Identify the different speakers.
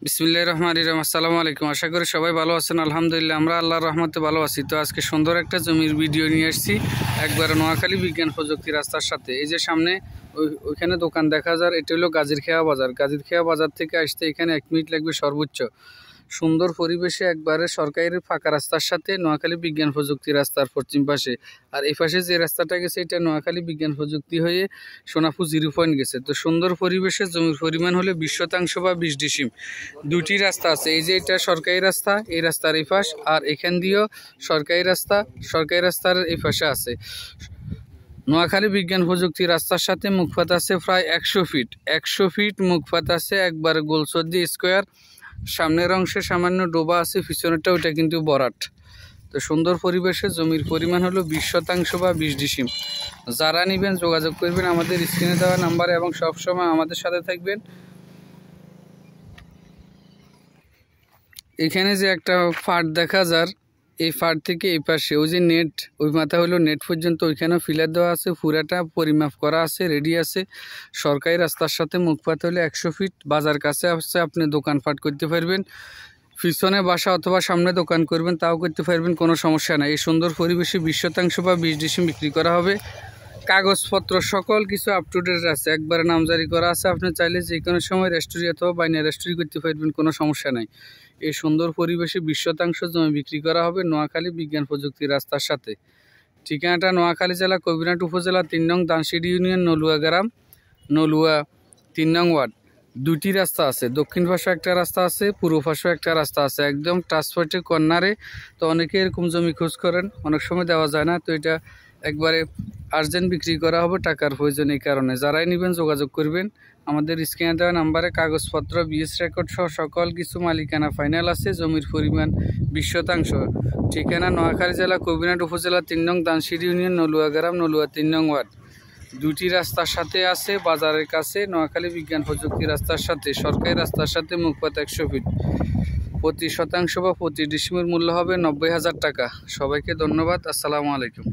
Speaker 1: বিসমিল্লাহির রহমানির রহিম। আসসালামু আলাইকুম। আশা করি সবাই ভালো আছেন। আলহামদুলিল্লাহ আমরা আল্লাহর রহমতে ভালো আছি। তো আজকে সুন্দর একটা জমির ভিডিও নিয়ে আসছি, একবারে নোয়াখালী বিজ্ঞান প্রযুক্তি রাস্তার সাথে। এই যে সামনে ওইখানে দোকান দেখা যায়, এটা হলো গাজীরখেয়া বাজার। গাজীরখেয়া বাজার থেকে আসতে এখানে 1 মিনিট লাগবে সর্বোচ্চ। সুন্দর পরিবেশে একবারে সরকারি ফাঁকা রাস্তার সাথে নোয়াখালী বিজ্ঞান প্রযুক্তি রাস্তার পশ্চিম পাশে। আর এই পাশে যে রাস্তাটা গেছে এটা নোয়াখালী বিজ্ঞান প্রযুক্তি হয়ে সোনাপুর 0 পয়েন্ট গেছে। তো সুন্দর পরিবেশে জমির পরিমাণ হলে 20 শতাংশ বা 20 ডিসিম। দুটি রাস্তা আছে, এই যে এটা সরকারি রাস্তা, এই রাস্তার এই পাশ, আর এখান দিয়েও সরকারি রাস্তার এই পাশে আছে। নোয়াখালী বিজ্ঞান প্রযুক্তি রাস্তার সাথে মুখপাত আছে প্রায় 100 ফিট মুখপাত আছে, একবার গোলসদ্দি স্কোয়ার। সামনের অংশে সামান্য ডোবা আছে, পিছনেরটা ওইটা কিন্তু বরাট। তো সুন্দর পরিবেশে জমির পরিমাণ হলো 20 শতাংশ বা 20 ডিসিম। যারা নেবেন যোগাযোগ করবেন আমাদের স্ক্রিনে দেওয়া নাম্বারে এবং সবসময় আমাদের সাথে থাকবেন। এখানে যে একটা ফাট দেখা যায়, এই ফাট থেকে এই পাশে ওই যে নেট, ওই মাথা হলো নেট পর্যন্ত, ওইখানেও ফিলার দেওয়া আছে, পুরাটা পরিমাপ করা আছে, রেডি আছে। সরকারি রাস্তার সাথে মুখপাত হলে 100 ফিট। বাজার কাছে আসছে, আপনি দোকানপাট করতে পারবেন। পিছনে বাসা অথবা সামনে দোকান করবেন তাও করতে পারবেন, কোনো সমস্যা নাই। এই সুন্দর পরিবেশে 20 শতাংশ বা 20 ডিসিম বিক্রি করা হবে। কাগজপত্র সকল কিছু আপ টু ডেট আছে, একবারে নামজারি করা আছে। আপনি চাইলে যে কোনো সময় রেজিস্ট্রি অথবা বাইনা রেজিস্ট্রি করতে পারবেন, কোনো সমস্যা নাই। এই সুন্দর পরিবেশে 20 শতাংশ জমি বিক্রি করা হবে নোয়াখালী বিজ্ঞান প্রযুক্তি রাস্তার সাথে। ঠিকানাটা নোয়াখালী জেলা কবিরহাট উপজেলা 3 নং দানশিড়ি ইউনিয়ন নলুয়া গ্রাম, নলুয়া 3 নং ওয়ার্ড। দুটি রাস্তা আছে, দক্ষিণ পাশে একটা রাস্তা আছে, পূর্ব পাশে একটা রাস্তা আছে, একদম ট্রান্সপোর্টের কর্নারে। তো অনেকে এরকম জমি খোঁজ করেন, অনেক সময় দেওয়া যায় না। তো এটা একবারে আর্জেন্ট বিক্রি করা হবে, টাকার প্রয়োজন। এই কারণে যারাই নেবেন যোগাযোগ করবেন আমাদের স্ক্রিনে দেওয়া নাম্বারে। কাগজপত্র বিএস রেকর্ড সহ সকল কিছু মালিকানা ফাইনাল আছে। জমির পরিমাণ 20 শতাংশ। ঠিকানা নোয়াখালী জেলা কবিরহাট উপজেলা 3 নং দানশিড়ি ইউনিয়ন নলুয়া গ্রাম, নলুয়া 3 নং ওয়ার্ড। দুটি রাস্তার সাথে আছে, বাজারের কাছে নোয়াখালী বিজ্ঞান প্রযুক্তি রাস্তার সাথে, সরকারি রাস্তার সাথে মুখপাত 100 ফিট। প্রতি শতাংশ বা প্রতি ডিসিমের মূল্য হবে 90,000 টাকা। সবাইকে ধন্যবাদ। আসসালামু আলাইকুম।